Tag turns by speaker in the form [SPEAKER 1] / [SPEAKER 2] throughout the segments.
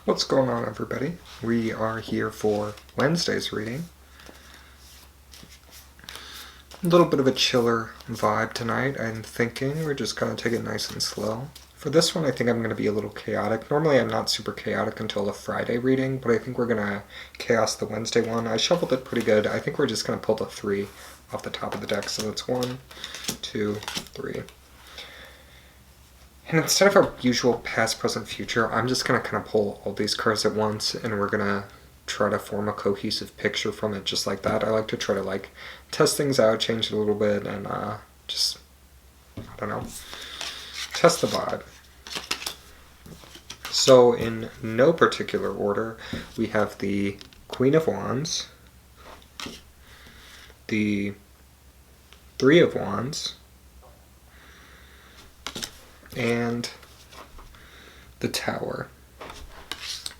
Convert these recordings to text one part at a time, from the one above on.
[SPEAKER 1] What's going on, everybody? We are here for Wednesday's reading. A little bit of a chiller vibe tonight. I'm thinking we're just going to take it nice and slow. For this one, I think I'm going to be a little chaotic. Normally, I'm not super chaotic until the Friday reading, but I think we're going to chaos the Wednesday one. I shuffled it pretty good. I think we're just going to pull the 3 off the top of the deck. So that's 1, 2, 3. And instead of our usual past, present, future, I'm just going to kind of pull all these cards at once, and we're going to try to form a cohesive picture from it just like that. I like to try to test things out, change it a little bit, and just, I don't know, test the vibe. So in no particular order, we have the Queen of Wands, the 3 of Wands, and the Tower.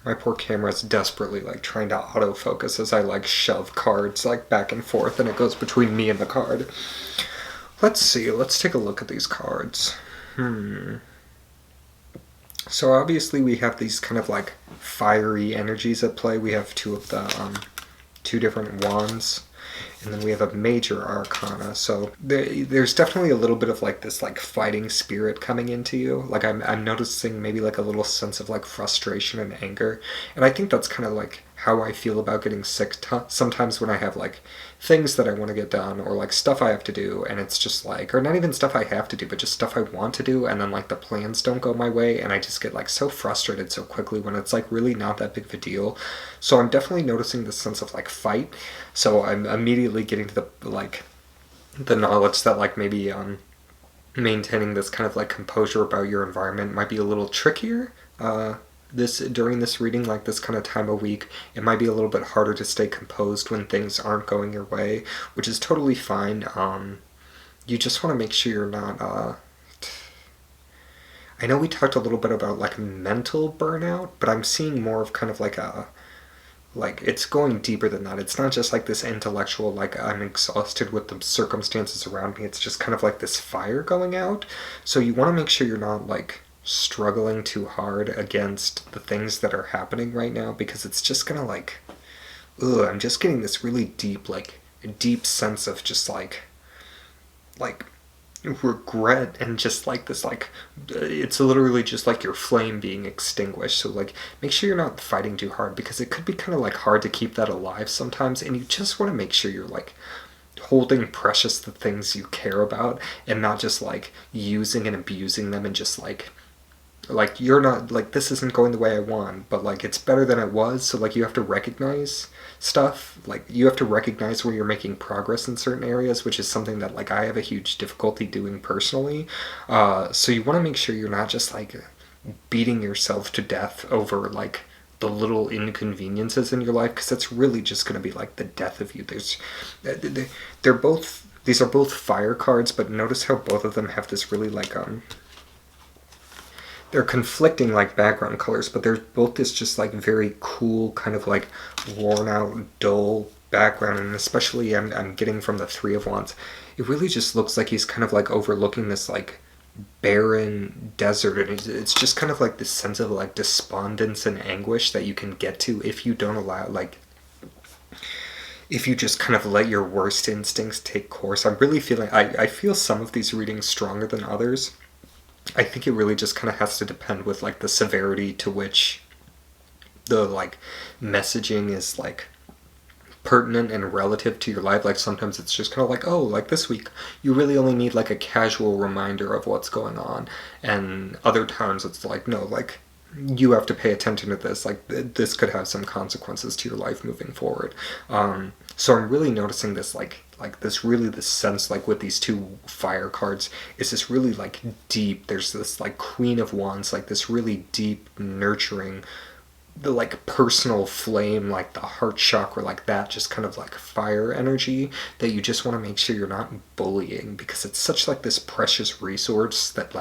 [SPEAKER 1] My poor camera is desperately trying to autofocus as I shove cards back and forth, and it goes between me and the card. Let's see, let's take a look at these cards. So obviously we have these kind of fiery energies at play. We have 2 of the 2 different wands, and then we have a major arcana. So there's definitely a little bit of this fighting spirit coming into you. I'm noticing maybe a little sense of frustration and anger, and I think that's kind of how I feel about getting sick sometimes when I have things that I want to get done, or stuff I have to do, and it's just or not even stuff I have to do, but just stuff I want to do, and then the plans don't go my way, and I just get so frustrated so quickly when it's really not that big of a deal. So I'm definitely noticing this sense of fight. So I'm immediately getting to the knowledge that maybe maintaining this kind of composure about your environment might be a little trickier. During this reading, this kind of time of week, it might be a little bit harder to stay composed when things aren't going your way, which is totally fine. You just want to make sure you're not, I know we talked a little bit about mental burnout, but I'm seeing more of kind of it's going deeper than that. It's not just this intellectual, I'm exhausted with the circumstances around me. It's just kind of this fire going out. So you want to make sure you're not struggling too hard against the things that are happening right now, because it's just gonna I'm just getting this really deep deep sense of just regret, and just this it's literally just your flame being extinguished. So make sure you're not fighting too hard, because it could be kind of hard to keep that alive sometimes, and you just want to make sure you're holding precious the things you care about, and not just using and abusing them, and just you're not this isn't going the way I want, but it's better than it was. So you have to recognize stuff, you have to recognize where you're making progress in certain areas, which is something that I have a huge difficulty doing personally. So you want to make sure you're not just beating yourself to death over the little inconveniences in your life, because it's really just going to be the death of you. These are both fire cards, but notice how both of them have this really they're conflicting background colors, but they're both this just very cool kind of worn out, dull background. And especially I'm getting from the 3 of Wands, it really just looks like he's kind of overlooking this barren desert, and it's just kind of this sense of despondence and anguish that you can get to if you don't allow if you just kind of let your worst instincts take course. I'm really feeling I feel some of these readings stronger than others. I think it really just kind of has to depend with the severity to which the messaging is pertinent and relative to your life. Sometimes it's just kind of this week you really only need a casual reminder of what's going on, and other times it's no, you have to pay attention to this, this could have some consequences to your life moving forward. So I'm really noticing this this sense with these 2 fire cards is this really deep. There's this Queen of Wands, this really deep, nurturing, the personal flame, the heart chakra, that just kind of fire energy that you just want to make sure you're not bullying, because it's such this precious resource that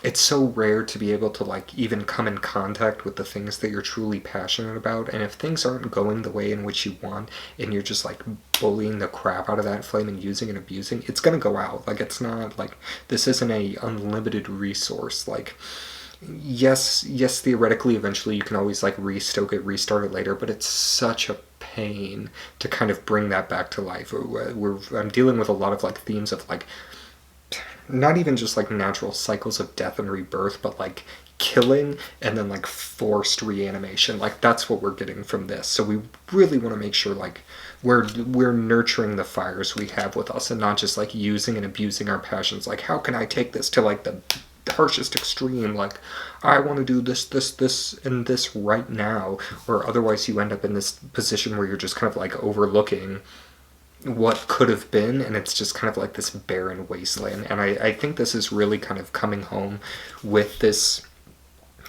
[SPEAKER 1] it's so rare to be able to even come in contact with the things that you're truly passionate about. And if things aren't going the way in which you want, and you're just bullying the crap out of that flame and using and abusing, it's gonna go out. It's not this isn't a unlimited resource. yes, theoretically, eventually you can always like restoke it, restart it later, but it's such a pain to kind of bring that back to life. I'm dealing with a lot of like themes of like not even just like natural cycles of death and rebirth, but like killing and then like forced reanimation. Like that's what we're getting from this. So we really want to make sure like we're nurturing the fires we have with us and not just like using and abusing our passions. Like how can I take this to like the harshest extreme, like I want to do this and this right now, or otherwise you end up in this position where you're just kind of like overlooking what could have been, and it's just kind of like this barren wasteland. And I think this is really kind of coming home with this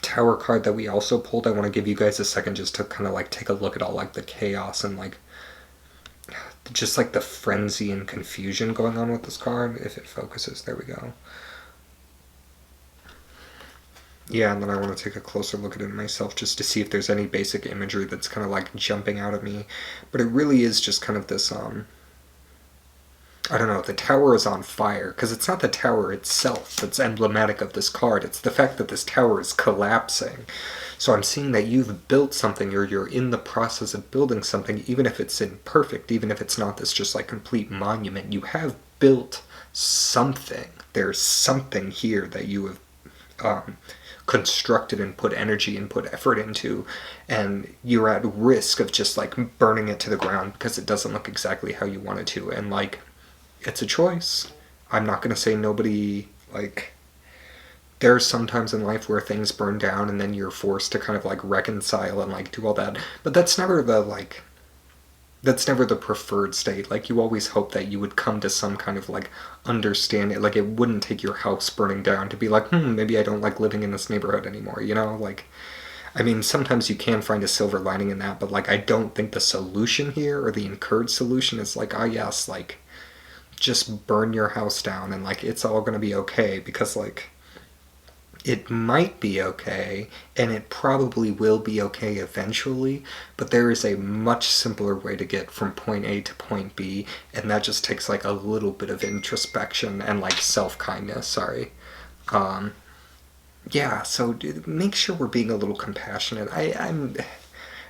[SPEAKER 1] tower card that we also pulled. I want to give you guys a second just to kind of like take a look at all like the chaos and like just like the frenzy and confusion going on with this card. If it focuses, there we go. Yeah, and then I want to take a closer look at it myself just to see if there's any basic imagery that's kind of like jumping out at me. But it really is just kind of this I don't know, the tower is on fire, because it's not the tower itself that's emblematic of this card, it's the fact that this tower is collapsing. So I'm seeing that you've built something, or you're in the process of building something, even if it's imperfect, even if it's not this just like complete monument, you have built something. There's something here that you have constructed and put energy and put effort into, and you're at risk of just like burning it to the ground because it doesn't look exactly how you want it to. And like, it's a choice. I'm not going to say nobody, like, there are some times in life where things burn down and then you're forced to kind of like reconcile and like do all that, but that's never the preferred state. Like, you always hope that you would come to some kind of like understanding. Like, it wouldn't take your house burning down to be like, maybe I don't like living in this neighborhood anymore, you know? Like, I mean, sometimes you can find a silver lining in that, but like, I don't think the solution here, or the incurred solution, is like, yes, like, just burn your house down and like it's all gonna be okay, because like it might be okay, and it probably will be okay eventually, but there is a much simpler way to get from point A to point B, and that just takes like a little bit of introspection and like self-kindness. Sorry. Yeah, so make sure we're being a little compassionate. I'm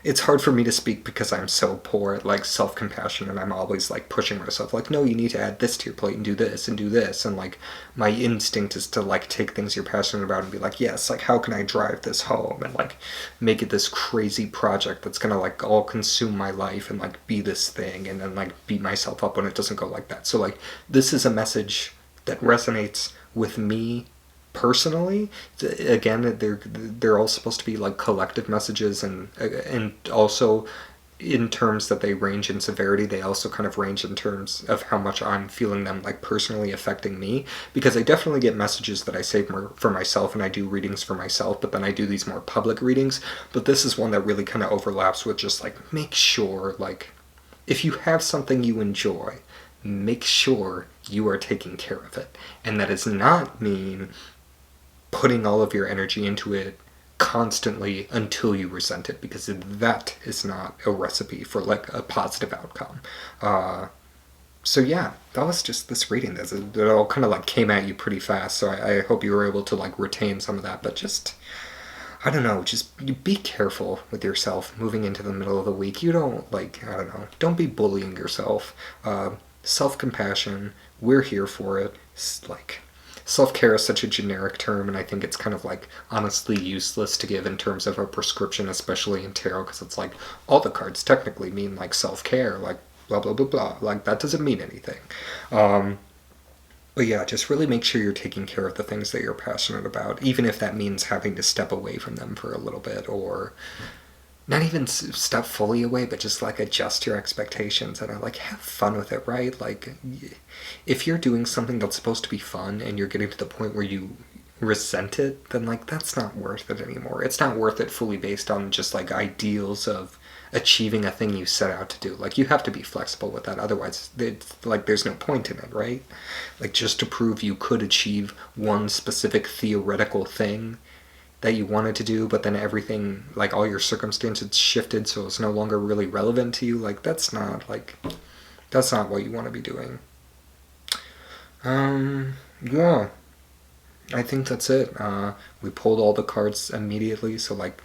[SPEAKER 1] it's hard for me to speak because I'm so poor at like self-compassion, and I'm always like pushing myself like, no, you need to add this to your plate and do this and do this, and like my instinct is to like take things you're passionate about and be like, yes, like how can I drive this home and like make it this crazy project that's gonna like all consume my life and like be this thing, and then like beat myself up when it doesn't go like that. So like, this is a message that resonates with me personally. Again, they're all supposed to be like collective messages, and also in terms that they range in severity, they also kind of range in terms of how much I'm feeling them like personally affecting me, because I definitely get messages that I save more for myself, and I do readings for myself, but then I do these more public readings. But this is one that really kind of overlaps with just like, make sure, like, if you have something you enjoy, make sure you are taking care of it. And that does not mean putting all of your energy into it constantly until you resent it, because that is not a recipe for like a positive outcome. So yeah, that was just this reading. It all kind of like came at you pretty fast, so I hope you were able to like retain some of that. But just, I don't know, just be careful with yourself moving into the middle of the week. You don't like, I don't know, don't be bullying yourself. Self-compassion, we're here for it. Like, self-care is such a generic term, and I think it's kind of like honestly useless to give in terms of a prescription, especially in tarot, because it's like all the cards technically mean like self-care, like blah blah blah blah, like that doesn't mean anything. But yeah, just really make sure you're taking care of the things that you're passionate about, even if that means having to step away from them for a little bit, or not even step fully away, but just like adjust your expectations and like have fun with it, right? Like, if you're doing something that's supposed to be fun and you're getting to the point where you resent it, then like that's not worth it anymore. It's not worth it fully based on just like ideals of achieving a thing you set out to do. Like, you have to be flexible with that, otherwise it's like there's no point in it, right? Like, just to prove you could achieve one specific theoretical thing that you wanted to do, but then everything, like all your circumstances shifted, so it's no longer really relevant to you. Like, that's not what you want to be doing. Yeah. I think that's it. We pulled all the cards immediately, so like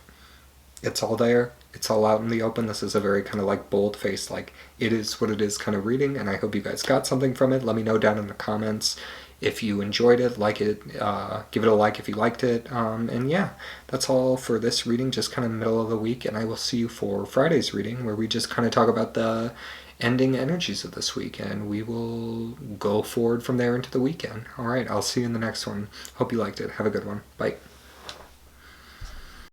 [SPEAKER 1] it's all there. It's all out in the open. This is a very kind of like bold-faced, like it is what it is kind of reading, and I hope you guys got something from it. Let me know down in the comments if you enjoyed it, like it, give it a like if you liked it, and yeah, that's all for this reading, just kind of middle of the week, and I will see you for Friday's reading, where we just kind of talk about the ending energies of this week, and we will go forward from there into the weekend. All right, I'll see you in the next one. Hope you liked it. Have a good one. Bye.